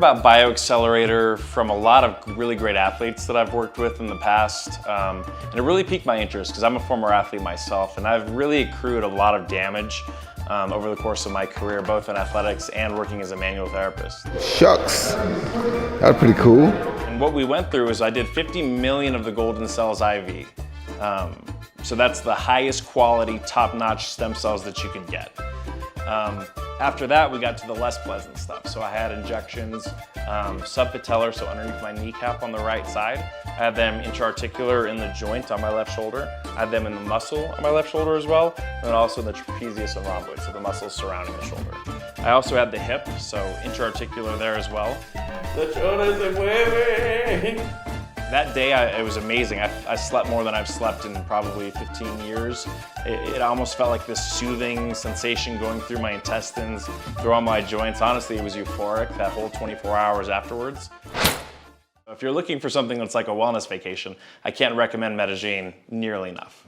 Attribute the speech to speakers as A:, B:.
A: about BioAccelerator from a lot of really great athletes that I've worked with in the past. And it really piqued my interest because I'm a former athlete myself, and I've really accrued a lot of damage over the course of my career, both in athletics and working as a manual therapist.
B: Shucks, that's pretty cool.
A: And what we went through is I did 50 million of the Golden Cells IV. So that's the highest quality, top-notch stem cells that you can get. After that, we got to the less pleasant stuff. So I had injections, subpatellar, so underneath my kneecap on the right side. I had them intra-articular in the joint on my left shoulder. I had them in the muscle on my left shoulder as well, and then also in the trapezius and rhomboid, so the muscles surrounding the shoulder. I also had the hip, so intra-articular there as well. That day, it was amazing. I slept more than I've slept in probably 15 years. It almost felt like this soothing sensation going through my intestines, through all my joints. Honestly, it was euphoric, that whole 24 hours afterwards. If you're looking for something that's like a wellness vacation, I can't recommend Medagene nearly enough.